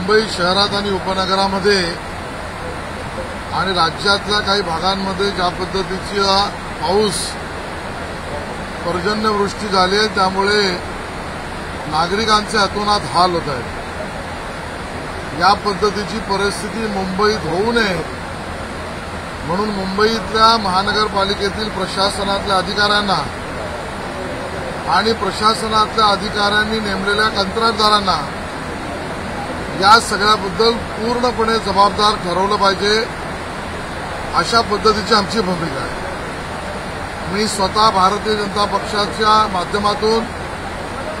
मुंबई शहरात आणि उपनगरामध्ये आणि राज्यातल्या काही भागांमध्ये ज्या पद्धतीचा पाऊस पर्जन्यवृष्टी झाली आहे त्यामुळे नागरिकांचे अतोनात हाल होत आहेत। या पद्धतीची परिस्थिती मुंबईत होऊ नये म्हणून मुंबईतल्या महानगरपालिकेतील प्रशासनातल्या अधिकाऱ्यांना आणि प्रशासनातल्या अधिकाऱ्यांनी नेमलेल्या कंत्राटदारांना या सगळ्याबद्दल पूर्णपणे जबाबदार ठरवलं पाहिजे, अशा पद्धतीची आमची भूमिका आहे। मी स्वतः भारतीय जनता पक्षाच्या माध्यमातून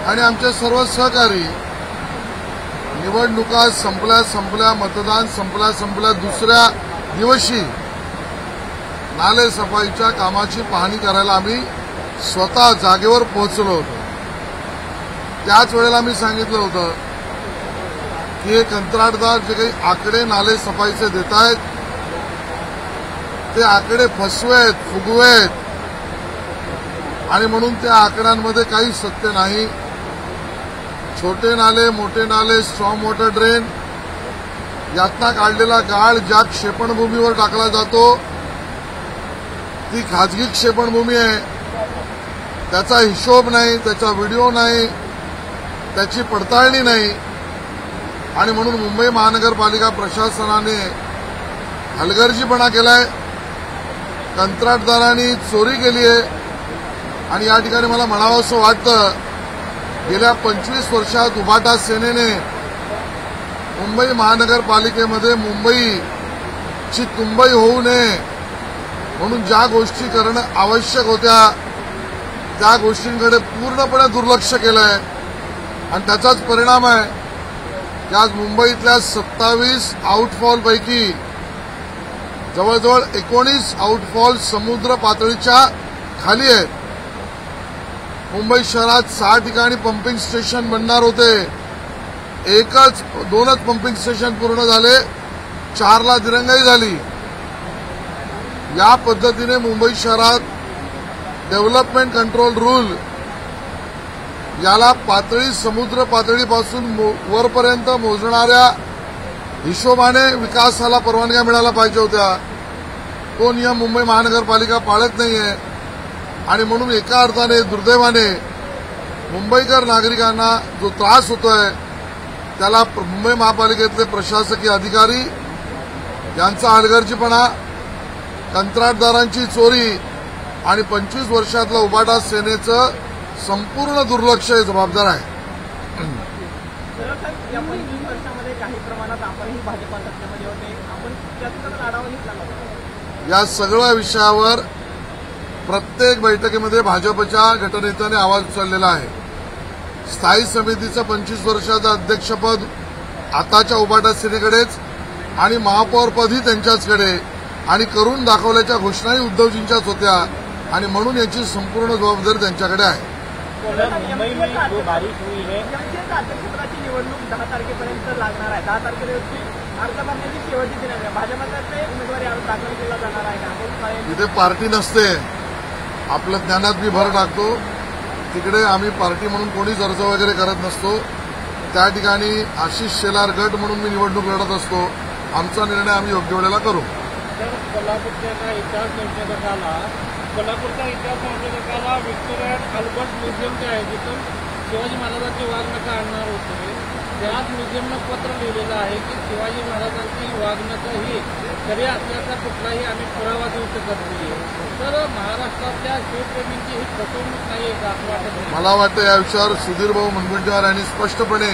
आणि आमचे सर्व सहकारी निवडणुका संपल्या मतदान संपल्या दुसऱ्या दिवशी नाले सफाईच्या कामाची पाहणी करायला आम्ही स्वतः जागेवर पोहोचलो होतो। त्याच वेळेला मी सांगितलं होतं की हे कंत्राटदार जे काही आकडे नाले सफाईचे देत आहेत ते आकडे फसवेत फुगवेत आणि म्हणून त्या आकड्यांमध्ये काही सत्य नाही। छोटे नाले मोठे नाले स्ट्रॉंग वॉटर ड्रेन यातना काढलेला गाळ ज्या क्षेपणभूमीवर टाकला जातो ती खाजगी क्षेपणभूमी आहे, त्याचा हिशोब नाही, त्याचा व्हिडिओ नाही, त्याची पडताळणी नाही आणि म्हणून मुंबई महानगरपालिका प्रशासनाने हलगर्जीपणा केलाय, कंत्राटदारांनी चोरी केली आहे। आणि या ठिकाणी मला म्हणावं असं वाटतं गेल्या 25 वर्षात उभाटा सेनेने मुंबई महानगरपालिकेमध्ये मुंबईची तुंबई होऊ नये म्हणून ज्या गोष्टी करणं आवश्यक होत्या त्या गोष्टींकडे पूर्णपणे दुर्लक्ष केलंय आणि त्याचाच परिणाम आहे की आज मुंबईतल्या 27 आउटफॉलपैकी जवळजवळ 19 आउटफॉल समुद्र पातळीच्या खाली आहेत। मुंबई शहरात 6 ठिकाणी पंपिंग स्टेशन बनणार होते, 2च पंपिंग स्टेशन पूर्ण झाले, 4ला दिरंगाई झाली। या पद्धतीने मुंबई शहरात डेव्हलपमेंट कंट्रोल रूल याला पातळी समुद्र पातळीपासून वरपर्यंत मोजणाऱ्या हिशोबाने विकासाला परवानग्या मिळायला पाहिजे होत्या, तो नियम मुंबई महानगरपालिका पाळत नाहीये आणि म्हणून एका अर्थाने दुर्दैवाने मुंबईकर नागरिकांना जो त्रास होतोय त्याला मुंबई महापालिकेतले प्रशासकीय अधिकारी यांचा हलगर्जीपणा, कंत्राटदारांची चोरी आणि 25 वर्षातलं उभाटा सेनेचं संपूर्ण दुर्लक्ष हे जबाबदार आहे। या 25 वर्षामध्ये काही प्रमाणात आपणही भाजपा सत्तेमध्ये होते, आपण त्याचा आढावा घेतला। या सगळ्या विषयावर प्रत्येक बैठकीमध्ये भाजपच्या गटनेत्याने आवाज उचललेला आहे। स्थायी समितीचं 25 वर्षाचं अध्यक्षपद आताच्या उभाटा सेनेकडेच आणि महापौरपदही त्यांच्याचकडे आणि करून दाखवल्याच्या घोषणाही उद्धवजींच्याच होत्या आणि म्हणून याची संपूर्ण जबाबदारी त्यांच्याकडे आहे। अध्यक्षपदाची निवडणूक 10 तारखेपर्यंत लागणार आहे। 10 तारखेला अर्ज भरण्याची शेवटची दिनांक आहे। भाजपतर्फे उमेदवारी अर्ज दाखल केला जाणार आहे। इथे पार्टी नसते, आपल्या ज्ञानात मी भर टाकतो, तिकडे आम्ही पार्टी म्हणून कोणीच अर्ज वगैरे करत नसतो। त्या ठिकाणी आशिष शेलार गट म्हणून मी निवडणूक लढत असतो, आमचा निर्णय आम्ही योग्य वेळेला करू। कोल्हापूरच्या इतिहास संशोधकाला व्हिक्टोरिया अल्बर्ट म्युझियम जे आहे जिथून शिवाजी महाराजांचे वाघनखं आणणार होते त्याच म्युझियमनं पत्र लिहिलेलं आहे की शिवाजी महाराजांची वाघनखं ही खरी असल्याचा कुठलाही आम्ही पुरावा देऊ शकत नाही। तर महाराष्ट्रातल्या शिवप्रेमींची ही फसवणूक नाही का असं वाटत नाही? मला वाटतं या विषयावर सुधीरभाऊ मुनगंटीवार यांनी स्पष्टपणे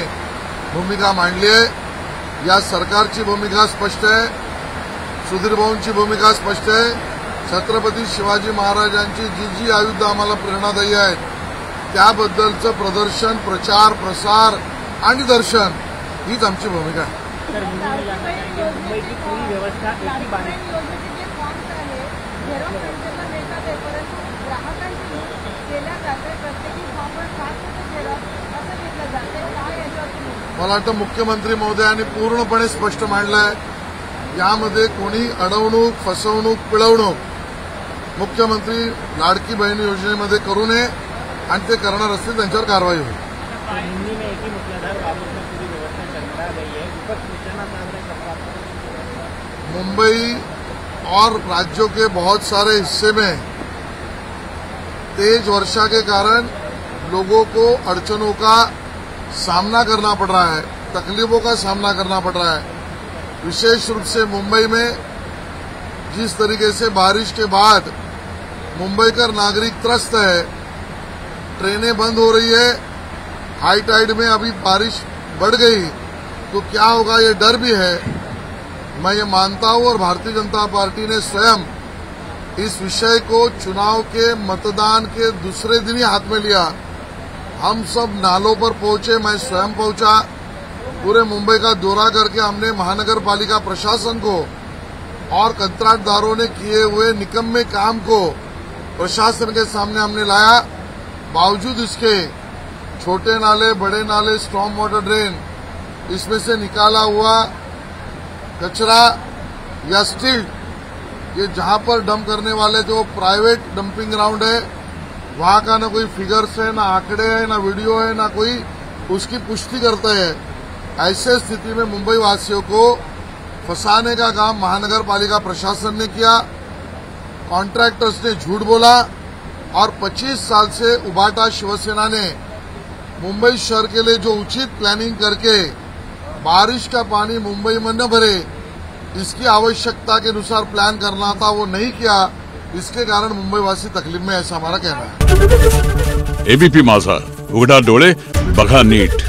भूमिका मांडली आहे। या सरकारची भूमिका स्पष्ट आहे, सुधीरभाऊंची भूमिका स्पष्ट आहे। छत्रपती शिवाजी महाराजांची जी आयुध आम्हाला प्रेरणादायी आहेत त्याबद्दलचं प्रदर्शन, प्रचार, प्रसार आणि दर्शन हीच आमची भूमिका आहे। मुंबईची पूर्ण व्यवस्था मला वाटतं मुख्यमंत्री महोदयांनी पूर्णपणे स्पष्ट मांडलंय, यामध्ये कोणी अडवणूक, फसवणूक, पिळवणूक मुख्यमंत्री लाडकी बहीण योजनेमध्ये करू नये आणि ते करणार असतील त्यांच्यावर कारवाई होईल। है, विपक्ष निशाना साध रहे सरकार पर। मुंबई और राज्यों के बहुत सारे हिस्से में तेज वर्षा के कारण लोगों को अड़चनों का सामना करना पड़ रहा है, तकलीफों का सामना करना पड़ रहा है। विशेष रूप से मुंबई में जिस तरीके से बारिश के बाद मुंबईकर नागरिक त्रस्त है, ट्रेनें बंद हो रही है, हाई टाइड में अभी बारिश बढ़ गई तो क्या होगा ये डर भी है। मैं ये मानता हूं और भारतीय जनता पार्टी ने स्वयं इस विषय को चुनाव के मतदान के दूसरे दिन ही हाथ में लिया। हम सब नालों पर पहुंचे, मैं स्वयं पहुंचा, पूरे मुंबई का दौरा करके हमने महानगर पालिका प्रशासन को और कंत्राटदारों ने किए हुए निकम्मे काम को प्रशासन के सामने हमने लाया। बावजूद इसके छोटे नाले, बड़े नाले, स्टॉर्म वाटर ड्रेन, इसमें से निकाला हुआ कचरा या स्टिल्ट, ये जहां पर डंप करने वाले जो प्राइवेट डंपिंग ग्राउंड है, वहां का ना कोई फिगर्स है, ना आंकड़े है, ना वीडियो है, ना कोई उसकी पुष्टि करता है। ऐसे स्थिति में मुंबई वासियों को फंसाने का काम महानगर पालिका प्रशासन ने किया, कॉन्ट्रैक्टर्स ने झूठ बोला और 25 साल से उबाटा शिवसेना ने मुंबई शहर के लिए जो उचित प्लानिंग करके बारिश का पानी मुंबई में न भरे, इसकी आवश्यकता के अनुसार प्लान करना था, वो नहीं किया। इसके कारण मुंबई वासी तकलीफ में, ऐसा हमारा कहना है। एबीपी माझा, उघडा डोळे बघा नीट।